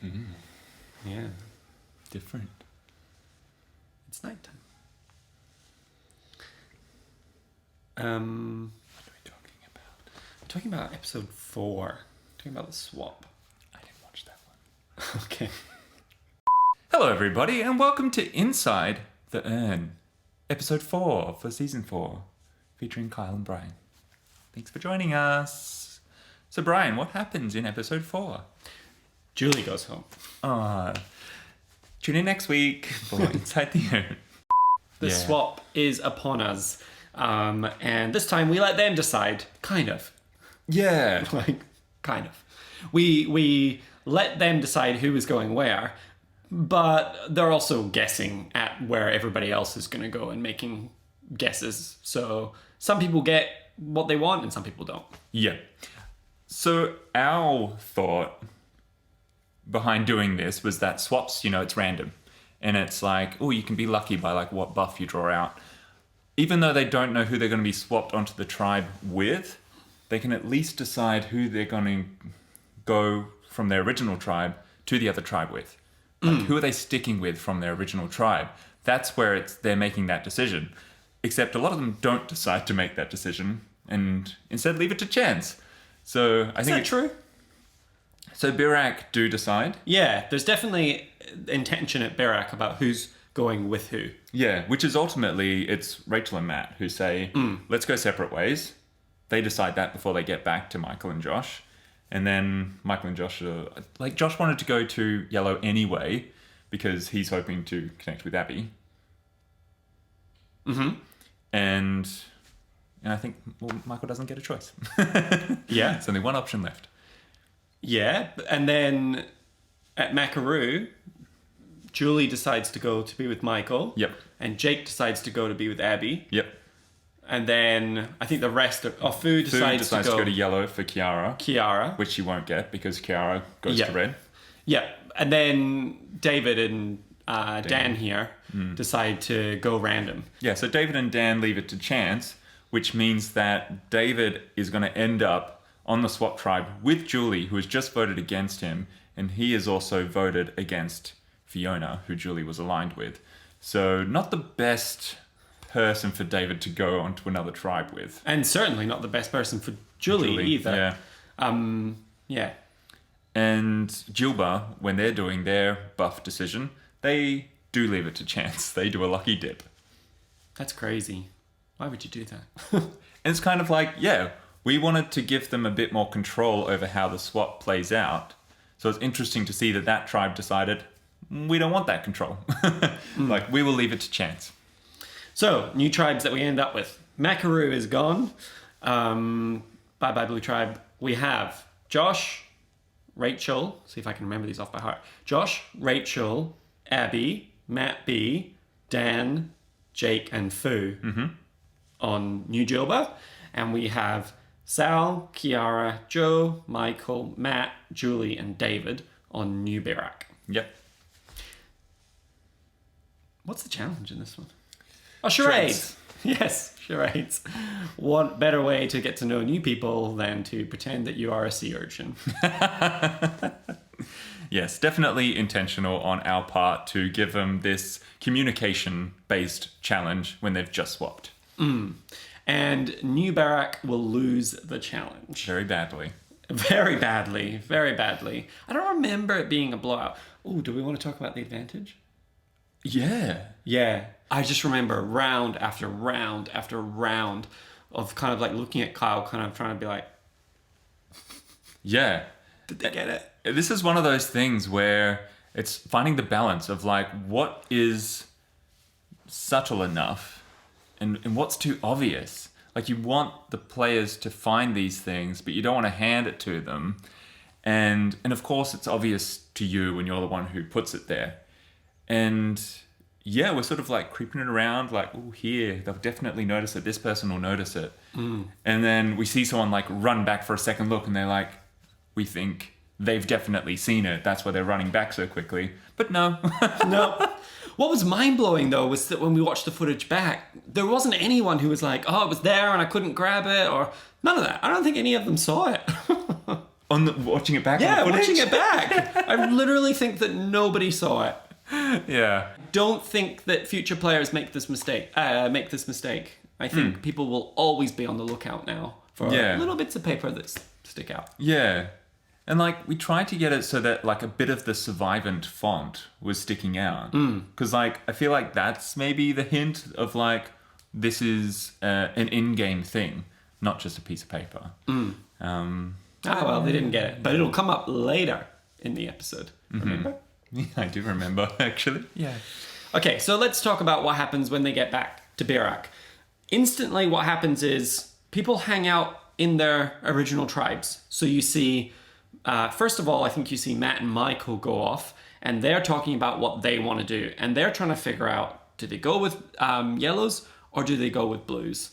Yeah. Different. It's nighttime. What are we talking about? We're talking about episode 4. Talking about the swap. I didn't watch that one. Okay. Hello, everybody, and welcome to Inside The Urn, episode 4 for season 4, featuring Kyle and Bryan. Thanks for joining us. So, Bryan, what happens in episode 4? Julie goes home. Tune in next week for Inside The Urn. The swap is upon us. And this time we let them decide. Kind of. Yeah. Kind of. We let them decide who is going where, but they're also guessing at where everybody else is going to go and making guesses. So some people get what they want and some people don't. Yeah. So our thought behind doing this was that swaps, it's random. And it's like, you can be lucky by what buff you draw out. Even though they don't know who they're going to be swapped onto the tribe with, they can at least decide who they're going to go from their original tribe to the other tribe with. Who are they sticking with from their original tribe? That's where they're making that decision. Except a lot of them don't decide to make that decision and instead leave it to chance. So I think Is that true? So Birak do decide. Yeah, there's definitely intention at Birak about who's going with who. Yeah, which is ultimately, it's Rachel and Matt who say, let's go separate ways. They decide that before they get back to Michael and Josh. And then Michael and Josh are, Josh wanted to go to Yellow anyway because he's hoping to connect with Abby. Mm-hmm. And I think, Michael doesn't get a choice. Yeah. There's only one option left. Yeah, and then at Makaroo, Julie decides to go to be with Michael. Yep. And Jake decides to go to be with Abby. Yep. And then I think the rest of Fu decides to go to Yellow for Kiara, which she won't get because Kiara goes to Red. Yeah, and then David and Dan here decide to go random. Yeah, so David and Dan leave it to chance, which means that David is going to end up on the swap tribe with Julie, who has just voted against him, and he has also voted against Fiona, who Julie was aligned with. So not the best person for David to go onto another tribe with. And certainly not the best person for Julie either. Yeah. Yeah. And Jilba, when they're doing their buff decision, they do leave it to chance. They do a lucky dip. That's crazy. Why would you do that? And it's kind of like, we wanted to give them a bit more control over how the swap plays out. So it's interesting to see that tribe decided, we don't want that control. We will leave it to chance. So, new tribes that we end up with. Makaroo is gone. Bye-bye Blue Tribe. We have Josh, Rachel, see if I can remember these off by heart. Josh, Rachel, Abby, Matt B, Dan, Jake, and Fu on New Jilba. And we have Sal, Kiara, Joe, Michael, Matt, Julie, and David on New Birak. Yep. What's the challenge in this one? Oh, charades. Yes, charades. What better way to get to know new people than to pretend that you are a sea urchin? Yes, definitely intentional on our part to give them this communication-based challenge when they've just swapped. And New Barak will lose the challenge. Very badly. Very badly. Very badly. I don't remember it being a blowout. Oh, do we want to talk about the advantage? Yeah. Yeah. I just remember round after round after round of kind of looking at Kyle, kind of trying to be like, yeah. Did they get it? This is one of those things where it's finding the balance of what is subtle enough and what's too obvious. You want the players to find these things, but you don't want to hand it to them. And of course it's obvious to you when you're the one who puts it there. And yeah, we're sort of creeping it around, here, they'll definitely notice it. This person will notice it. And then we see someone run back for a second look and they're we think they've definitely seen it. That's why they're running back so quickly. But no. No. What was mind-blowing, though, was that when we watched the footage back, there wasn't anyone who was it was there and I couldn't grab it, or none of that. I don't think any of them saw it. watching it back. Yeah, on the watching footage? it back. I literally think that nobody saw it. Yeah. Don't think that future players make this mistake. I think people will always be on the lookout now for little bits of paper that stick out. Yeah. And like we tried to get it so that like a bit of the survivant font was sticking out. Because like I feel like that's maybe the hint of like this is an in-game thing, not just a piece of paper. Well, they didn't get it. But it'll come up later in the episode. Remember? Yeah, I do remember actually. Yeah. Okay, so let's talk about what happens when they get back to Birak. Instantly, what happens is people hang out in their original tribes. So you see, first of all, I think you see Matt and Michael go off, and they're talking about what they want to do. And they're trying to figure out, do they go with yellows or do they go with blues?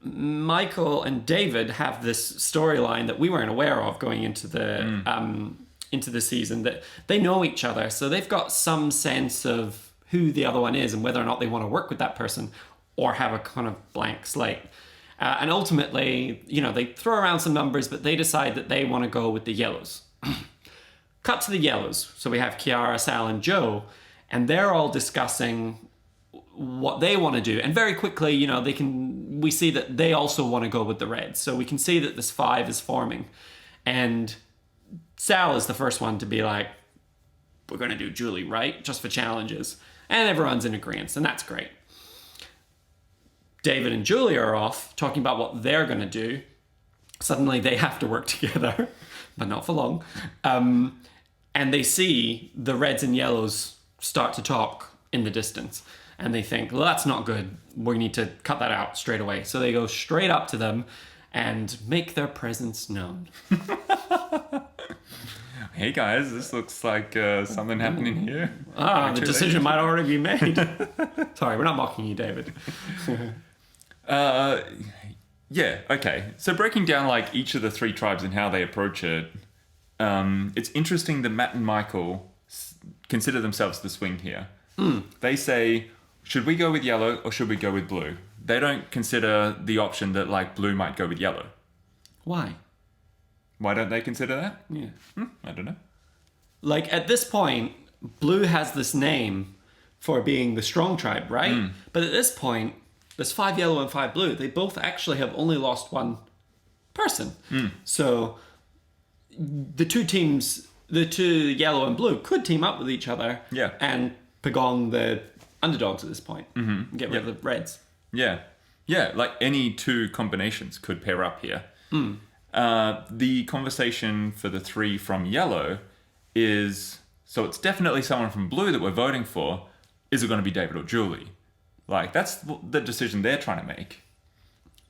Michael and David have this storyline that we weren't aware of going into the season, that they know each other. So they've got some sense of who the other one is and whether or not they want to work with that person or have a kind of blank slate. And ultimately, they throw around some numbers, but they decide that they want to go with the yellows. Cut to the yellows. So we have Kiara, Sal, and Joe, and they're all discussing what they want to do. And very quickly, we see that they also want to go with the reds. So we can see that this 5 is forming. And Sal is the first one to be like, we're going to do Julie, right? Just for challenges. And everyone's in agreement, and that's great. David and Julie are off talking about what they're going to do. Suddenly they have to work together, but not for long. And they see the reds and yellows start to talk in the distance. And they think, well, that's not good. We need to cut that out straight away. So they go straight up to them and make their presence known. Hey guys, this looks like something happening here. The decision might already be made. Sorry, we're not mocking you, David. Yeah, okay. So breaking down like each of the 3 tribes and how they approach it, it's interesting that Matt and Michael consider themselves the swing here. They say, should we go with yellow or should we go with blue? They don't consider the option that like blue might go with yellow. Why? Why don't they consider that? Yeah. I don't know. Like at this point, blue has this name for being the strong tribe, right? But at this point, there's 5 yellow and 5 blue. They both actually have only lost one person. So the two teams, the 2 yellow and blue, could team up with each other and pagong the underdogs at this point. And get rid of the reds. Yeah. Yeah, like any 2 combinations could pair up here. The conversation for the 3 from yellow is, so it's definitely someone from blue that we're voting for. Is it going to be David or Julie? Like, that's the decision they're trying to make.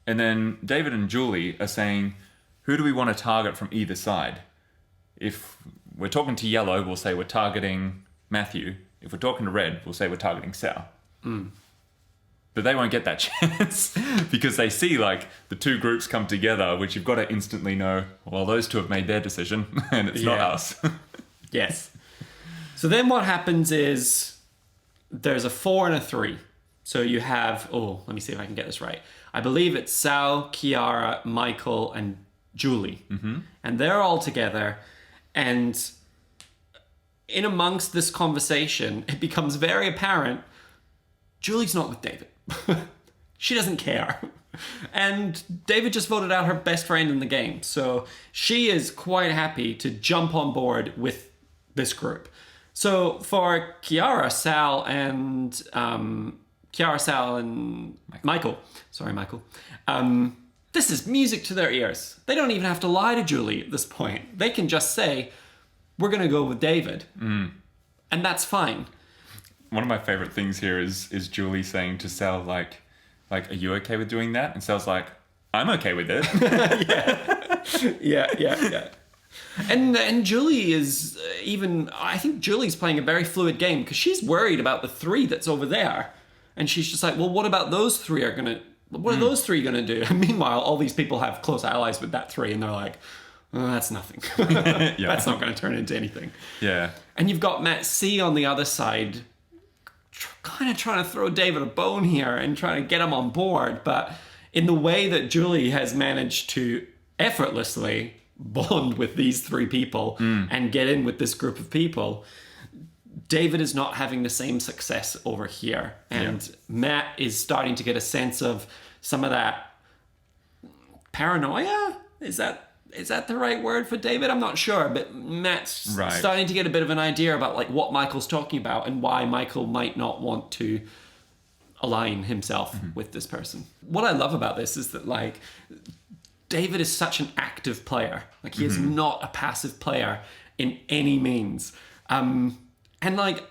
And then David and Julie are saying, who do we want to target from either side? If we're talking to yellow, we'll say we're targeting Matthew. If we're talking to red, we'll say we're targeting Sal. But they won't get that chance because they see like the 2 groups come together, which you've got to instantly know, well, those 2 have made their decision and it's not us. Yes. So then what happens is there's a 4 and a 3. So you have, let me see if I can get this right. I believe it's Sal, Kiara, Michael, and Julie. And they're all together. And in amongst this conversation, it becomes very apparent Julie's not with David. She doesn't care. And David just voted out her best friend in the game. So she is quite happy to jump on board with this group. So for Kiara, Sal, and Michael. Sorry, Michael. This is music to their ears. They don't even have to lie to Julie at this point. They can just say, we're going to go with David. And that's fine. One of my favorite things here is Julie saying to Sal, like, are you okay with doing that? And Sal's like, I'm okay with it. Yeah. And Julie is I think Julie's playing a very fluid game because she's worried about the 3 that's over there. And she's just like, well, what about those 3 what are those 3 going to do? And meanwhile, all these people have close allies with that 3 and they're like, that's nothing. That's not going to turn into anything. Yeah. And you've got Matt C on the other side kind of trying to throw David a bone here and trying to get him on board. But in the way that Julie has managed to effortlessly bond with these three people and get in with this group of people. David is not having the same success over here. And Matt is starting to get a sense of some of that paranoia. Is that the right word for David? I'm not sure, but Matt's starting to get a bit of an idea about like what Michael's talking about and why Michael might not want to align himself with this person. What I love about this is that like David is such an active player. Like he is not a passive player in any means. And like,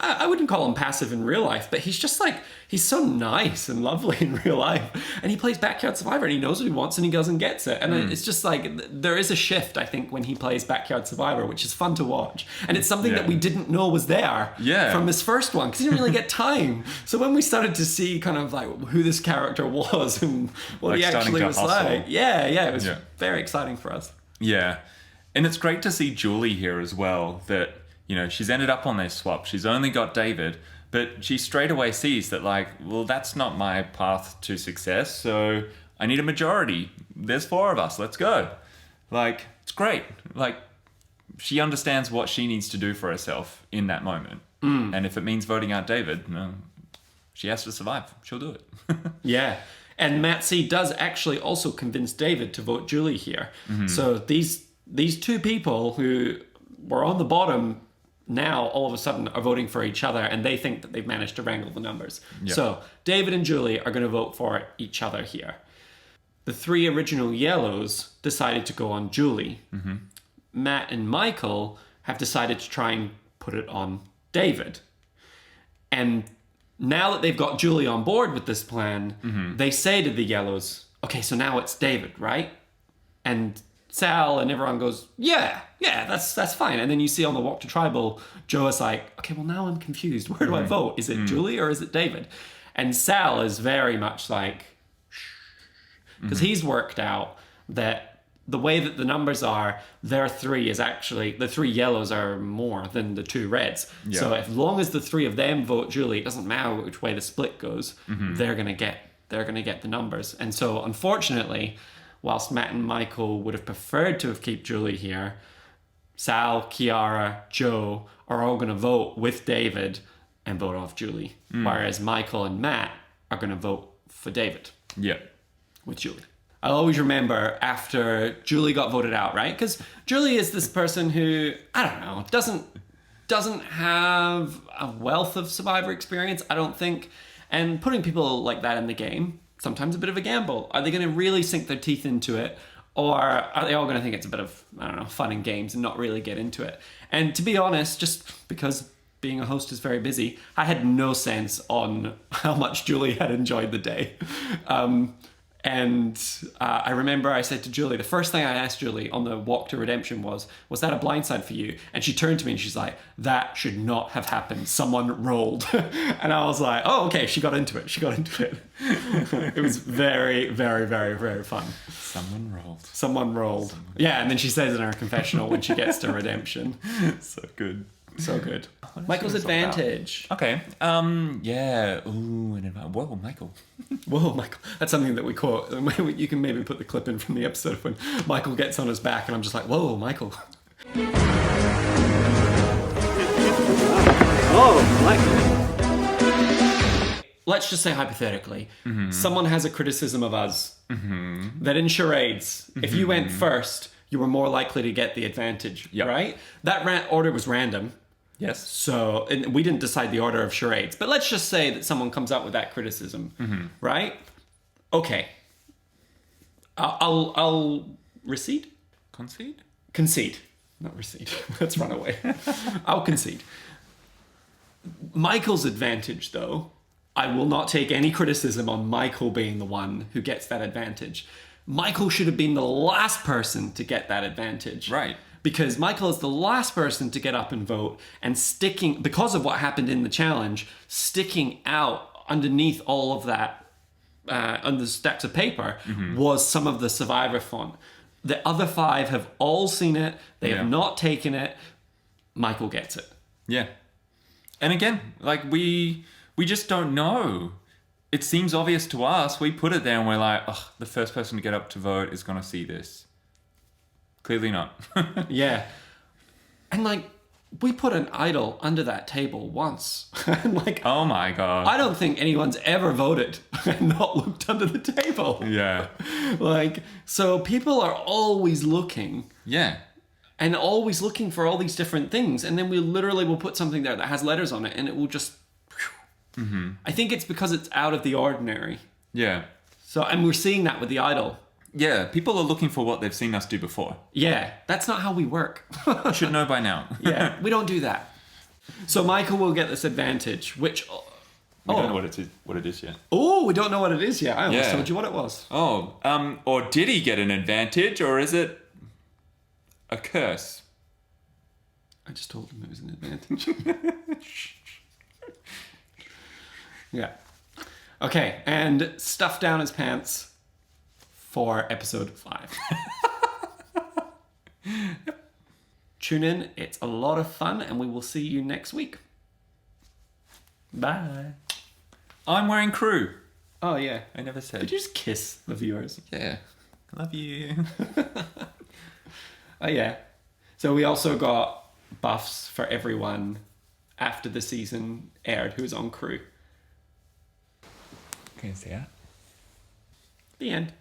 I wouldn't call him passive in real life, but he's just like, he's so nice and lovely in real life. And he plays Backyard Survivor and he knows what he wants and he goes and gets it. And it's just like, there is a shift, I think, when he plays Backyard Survivor, which is fun to watch. And it's something that we didn't know was there from his first one, because he didn't really get time. So when we started to see kind of like who this character was and what like he actually was like, it was very exciting for us. Yeah. And it's great to see Julie here as well, that, you know, she's ended up on this swap. She's only got David, but she straight away sees that, like, well, that's not my path to success, so I need a majority. There's 4 of us. Let's go. Like, it's great. Like, she understands what she needs to do for herself in that moment. And if it means voting out David, she has to survive. She'll do it. Yeah. And Matt C does actually also convince David to vote Julie here. So these 2 people who were on the bottom now all of a sudden are voting for each other, and they think that they've managed to wrangle the numbers. So David and Julie are going to vote for each other here. The 3 original yellows decided to go on Julie. Matt and Michael have decided to try and put it on David. And now that they've got Julie on board with this plan, they say to the yellows, okay, so now it's David, right? And Sal and everyone goes, yeah, that's fine. And then you see on the walk to tribal, Joe is like, okay, well, now I'm confused. Where do I vote? Is it Julie or is it David? And Sal is very much like, shh. Because he's worked out that the way that the numbers are, their 3 is actually, the 3 yellows are more than the 2 reds. So as long as the 3 of them vote Julie, it doesn't matter which way the split goes, they're gonna get the numbers. And so unfortunately, whilst Matt and Michael would have preferred to have kept Julie here, Sal, Kiara, Joe are all going to vote with David and vote off Julie. Whereas Michael and Matt are going to vote for David. With Julie. I'll always remember after Julie got voted out, right? Because Julie is this person who, I don't know, doesn't have a wealth of Survivor experience, I don't think. And putting people like that in the game, sometimes a bit of a gamble. Are they going to really sink their teeth into it? Or are they all going to think it's a bit of, I don't know, fun and games and not really get into it? And to be honest, just because being a host is very busy, I had no sense on how much Julie had enjoyed the day. I remember I said to Julie, the first thing I asked Julie on the walk to redemption was that a blindside for you? And she turned to me and she's like, that should not have happened. Someone rolled. And I was like, oh, okay. She got into it. It was very, very, very, very fun. Someone rolled. Yeah. And then she says in her confessional when she gets to redemption. So good. Michael's advantage. Okay. Yeah. Ooh, whoa, Michael. Whoa, Michael. That's something that we quote. You can maybe put the clip in from the episode when Michael gets on his back and I'm just like, whoa, Michael. Oh, Michael. Let's just say hypothetically, someone has a criticism of us that in charades, if you went first, you were more likely to get the advantage, right? That order was random. Yes. So and we didn't decide the order of charades, but let's just say that someone comes up with that criticism, right? Okay. I'll recede? Concede. Not recede. Let's run away. I'll concede. Michael's advantage, though, I will not take any criticism on Michael being the one who gets that advantage. Michael should have been the last person to get that advantage. Right. Because Michael is the last person to get up and vote, and sticking, because of what happened in the challenge, sticking out underneath all of that, on the stacks of paper, was some of the Survivor fun. The other 5 have all seen it. They have not taken it. Michael gets it. Yeah. And again, like we just don't know. It seems obvious to us. We put it there and we're like, oh, the first person to get up to vote is going to see this. Clearly not. Yeah. And like, we put an idol under that table once. And like, Oh my god. I don't think anyone's ever voted and not looked under the table. Yeah. Like, so people are always looking Yeah. and always looking for all these different things. And then we literally will put something there that has letters on it and it will just... I think it's because it's out of the ordinary. Yeah. So, and we're seeing that with the idol. Yeah. People are looking for what they've seen us do before. Yeah, that's not how we work. You should know by now. Yeah, we don't do that. So Michael will get this advantage, which... We don't know what it is yet. Oh, we don't know what it is yet. I almost Yeah. told you what it was. Oh, or did he get an advantage, or is it a curse? I just told him it was an advantage. Yeah. Okay, and stuff down his pants for episode 5. Yep. Tune in. It's a lot of fun, and we will see you next week. Bye. I'm wearing crew. Oh, yeah. I never said. Did you just kiss the viewers? Yeah. Love you. Oh, yeah. So we also got buffs for everyone after the season aired who's on crew. Can you see that? The end.